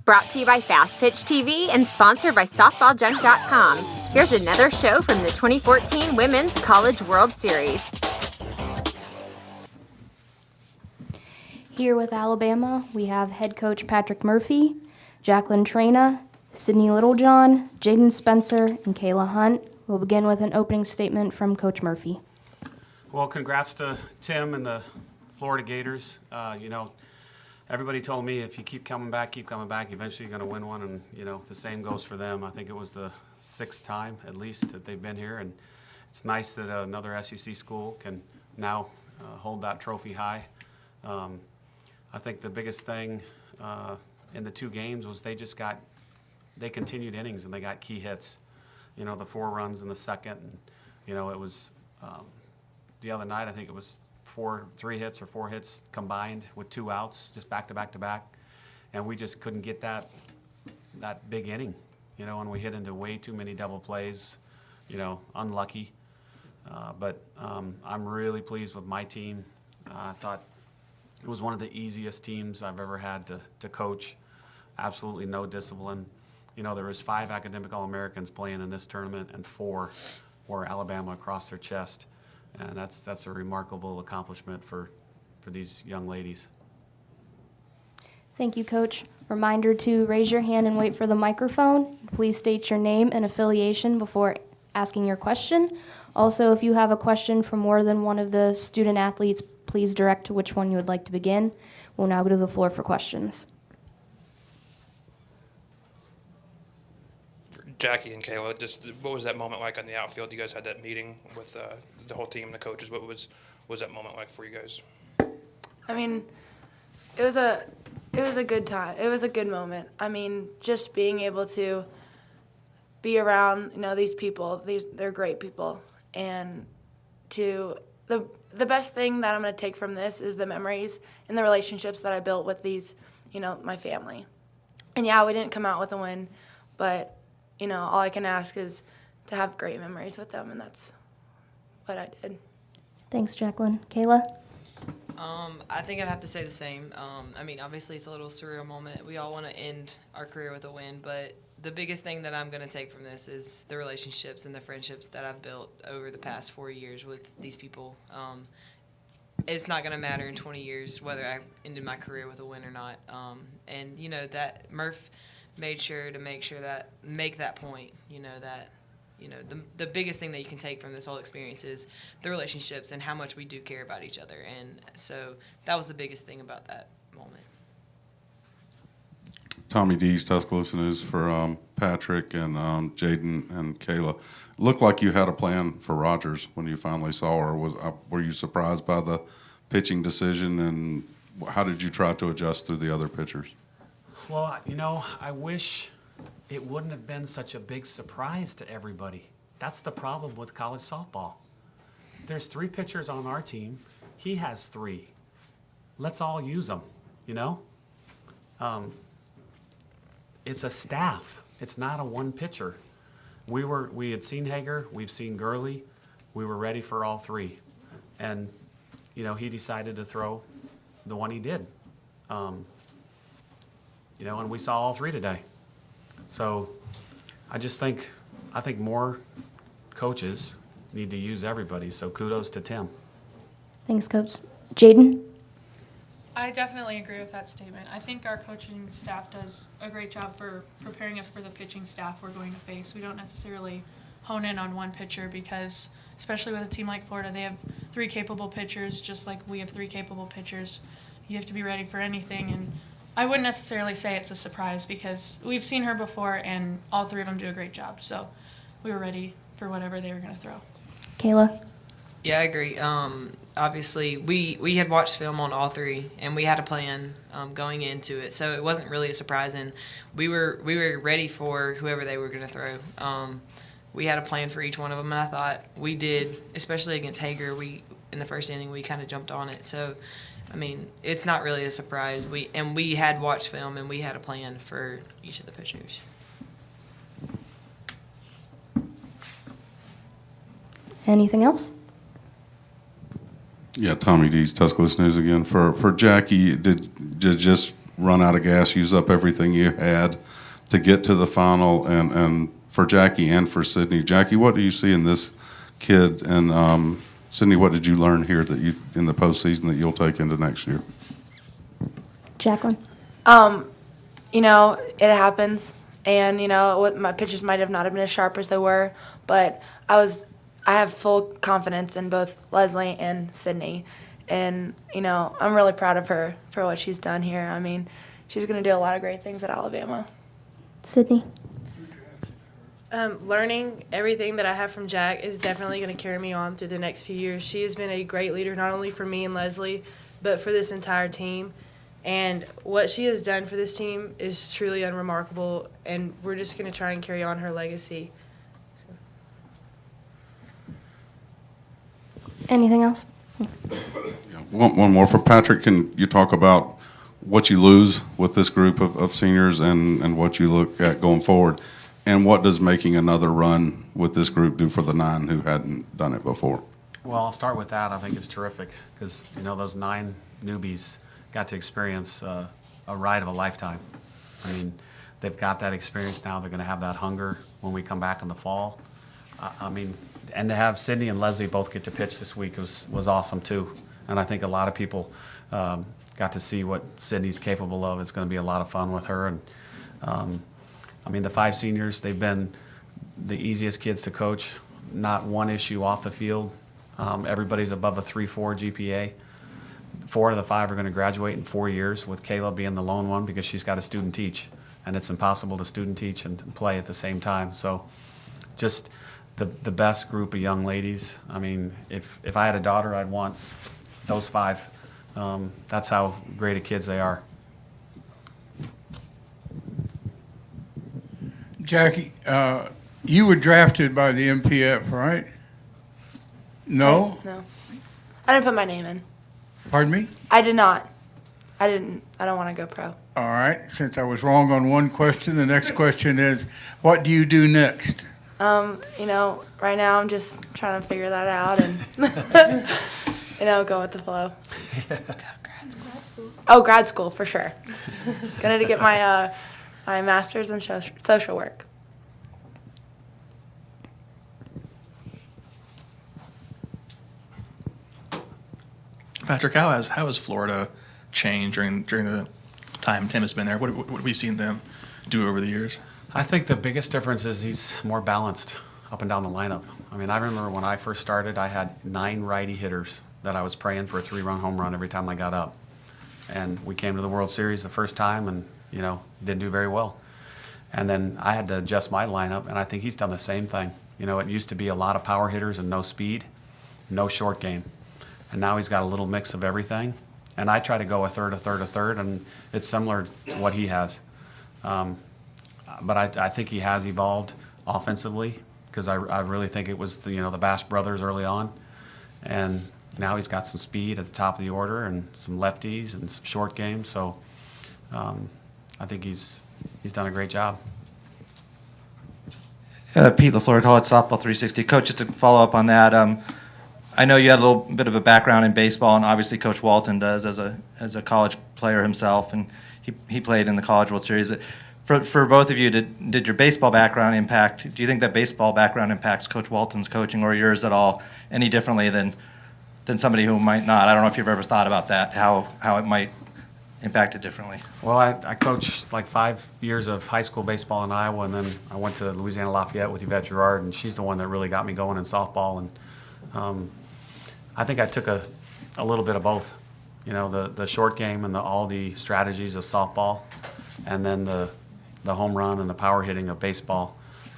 Brought to you by Fastpitch TV and sponsored by SoftballJunk.com. Here's another show from the 2014 Women's College World Series. Here with Alabama, we have head coach Patrick Murphy, Jacqueline Trena, Sydney Littlejohn, Jaden Spencer, and Kayla Hunt. We'll begin with an opening statement from Coach Murphy. Well, congrats to Tim and the Florida Gators. Everybody told me if you keep coming back, eventually you're going to win one. And, the same goes for them. I think it was the 6th time, at least, that they've been here. And it's nice that another SEC school can now hold that trophy high. I think the biggest thing in the 2 games was they continued innings and they got key hits. The 4 runs in the second. And, it was the other night, I think it was 3 hits or 4 hits combined with 2 outs, just back to back to back, and we just couldn't get that big inning, and we hit into way too many double plays, unlucky. But I'm really pleased with my team. I thought it was one of the easiest teams I've ever had to coach. Absolutely no discipline. There was 5 academic All-Americans playing in this tournament, and 4 wore Alabama across their chest. And that's a remarkable accomplishment for these young ladies. Thank you, Coach. Reminder to raise your hand and wait for the microphone. Please state your name and affiliation before asking your question. Also, if you have a question for more than one of the student athletes, please direct to which one you would like to begin. We'll now go to the floor for questions. Jackie and Kayla, just what was that moment like on the outfield? You guys had that meeting with the whole team, the coaches. What was that moment like for you guys? I mean, it was a good time. It was a good moment. I mean, just being able to be around, these people. They're great people, and the best thing that I'm going to take from this is the memories and the relationships that I built with these, my family. And yeah, we didn't come out with a win, but all I can ask is to have great memories with them, and that's what I did. Thanks, Jacqueline. Kayla? I think I'd have to say the same. Obviously it's a little surreal moment. We all want to end our career with a win, but the biggest thing that I'm going to take from this is the relationships and the friendships that I've built over the past 4 years with these people. It's not going to matter in 20 years whether I ended my career with a win or not. That Murph made sure to make that point, the biggest thing that you can take from this whole experience is the relationships and how much we do care about each other. And so that was the biggest thing about that moment. Tommy Dees, Tuscaloosa News for Patrick and Jaden and Kayla. Looked like you had a plan for Rogers when you finally saw her. Were you surprised by the pitching decision, and how did you try to adjust through the other pitchers? Well, I wish it wouldn't have been such a big surprise to everybody. That's the problem with college softball. There's 3 pitchers on our team. He has 3. Let's all use them, It's a staff. It's not a one pitcher. We had seen Hager. We've seen Gurley. We were ready for all 3. And, he decided to throw the one he did. And we saw all 3 today. So I think more coaches need to use everybody. So kudos to Tim. Thanks, Coach. Jaden? I definitely agree with that statement. I think our coaching staff does a great job for preparing us for the pitching staff we're going to face. We don't necessarily hone in on one pitcher because, especially with a team like Florida, they have 3 capable pitchers, just like we have 3 capable pitchers. You have to be ready for anything, and I wouldn't necessarily say it's a surprise because we've seen her before and all 3 of them do a great job. So we were ready for whatever they were going to throw. Kayla? Yeah, I agree. Obviously, we had watched film on all 3, and we had a plan going into it. So it wasn't really a surprise, and we were ready for whoever they were going to throw. We had a plan for each one of them, and I thought we did, especially against Hager. In the first inning, we kind of jumped on it. So it's not really a surprise. We had watched film, and we had a plan for each of the pitchers. Anything else? Yeah, Tommy Dees, Tuscaloosa News again. For Jackie, did just run out of gas, use up everything you had to get to the final, and for Jackie and for Sydney. Jackie, what do you see in this kid? And Sydney, what did you learn here that you in the postseason that you'll take into next year? Jacqueline? You know, it happens. And, you know, my pitches might have not have been as sharp as they were, but I have full confidence in both Leslie and Sydney. And, you know, I'm really proud of her for what she's done here. I mean, she's going to do a lot of great things at Alabama. Sydney? Learning everything that I have from Jack is definitely going to carry me on through the next few years. She has been a great leader, not only for me and Leslie, but for this entire team. And what she has done for this team is truly unremarkable, and we're just going to try and carry on her legacy. Anything else? One more for Patrick. Can you talk about what you lose with this group of seniors and what you look at going forward? And what does making another run with this group do for the 9 who hadn't done it before? Well, I'll start with that. I think it's terrific because, you know, those 9 newbies got to experience a ride of a lifetime. I mean, they've got that experience now. They're going to have that hunger when we come back in the fall. I mean, and to have Sydney and Leslie both get to pitch this week was awesome too. And I think a lot of people got to see what Sydney's capable of. It's going to be a lot of fun with her. And I mean, the 5 seniors, they've been the easiest kids to coach. Not one issue off the field. Everybody's above a 3.4 GPA. 4 of the 5 are going to graduate in 4 years, with Kayla being the lone one because she's got to student teach, and it's impossible to student teach and play at the same time. So just the best group of young ladies. I mean, if I had a daughter, I'd want those 5. That's how great of kids they are. Jackie, you were drafted by the MPF, right? No? No. I didn't put my name in. Pardon me? I did not. I don't want to go pro. All right. Since I was wrong on one question, the next question is, what do you do next? You know, right now I'm just trying to figure that out and, you know, go with the flow. Oh, grad school for sure. Gonna get my my master's in social work. Patrick, how has Florida changed during the time Tim has been there? What have we seen them do over the years? I think the biggest difference is he's more balanced up and down the lineup. I mean, I remember when I first started, I had 9 righty hitters that I was praying for a 3-run home run every time I got up. And we came to the World Series the first time and, you know, didn't do very well. And then I had to adjust my lineup, and I think he's done the same thing. You know, it used to be a lot of power hitters and no speed, no short game. And now he's got a little mix of everything. And I try to go a third, and it's similar to what he has. But I think he has evolved offensively because I really think it was the Bash brothers early on. And now he's got some speed at the top of the order and some lefties and some short game. So I think he's done a great job. Pete LaFleur, College Softball 360. Coach, just to follow up on that, I know you had a little bit of a background in baseball, and obviously Coach Walton does as a college player himself, and he played in the College World Series. But for both of you, did your baseball background impact? Do you think that baseball background impacts Coach Walton's coaching or yours at all any differently than somebody who might not? I don't know if you've ever thought about that, how it might impact it differently. Well, I coached like 5 years of high school baseball in Iowa, and then I went to Louisiana Lafayette with Yvette Girard, and she's the one that really got me going in softball. And I think I took a little bit of both, the short game and all the strategies of softball, and then the home run and the power hitting of baseball,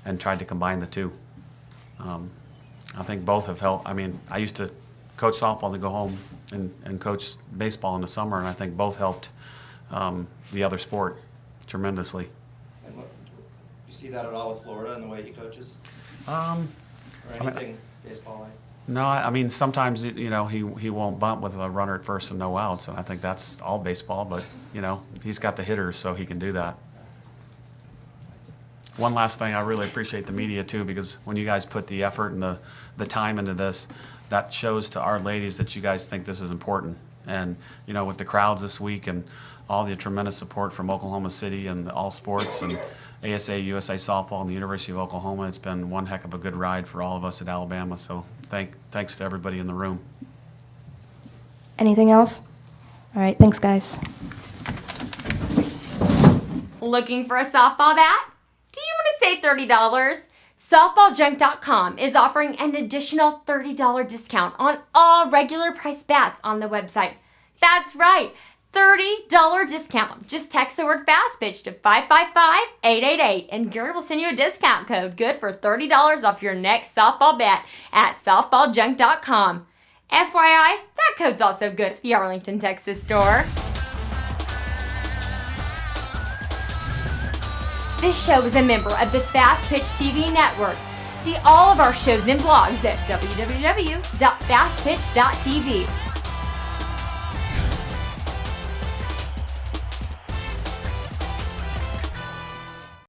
and tried to combine the two. I think both have helped. I mean, I used to coach softball to go home and coach baseball in the summer, and I think both helped the other sport tremendously. And you see that at all with Florida and the way he coaches? Or anything baseball-like? No, I mean, sometimes, he won't bunt with a runner at first and no outs, and I think that's all baseball, but, he's got the hitters, so he can do that. One last thing, I really appreciate the media, too, because when you guys put the effort and the time into this, that shows to our ladies that you guys think this is important. And, you know, with the crowds this week and all the tremendous support from Oklahoma City and All Sports and ASA, USA Softball, and the University of Oklahoma, it's been one heck of a good ride for all of us at Alabama. So thanks to everybody in the room. Anything else? All right, thanks, guys. Looking for a softball bat? Do you want to save $30? Softballjunk.com is offering an additional $30 discount on all regular price bats on the website. That's right, $30 discount. Just text the word Fastpitch to 555-888 and Gary will send you a discount code good for $30 off your next softball bat at softballjunk.com. FYI, that code's also good at the Arlington, Texas store. This show is a member of the Fastpitch TV network. See all of our shows and blogs at www.fastpitch.tv.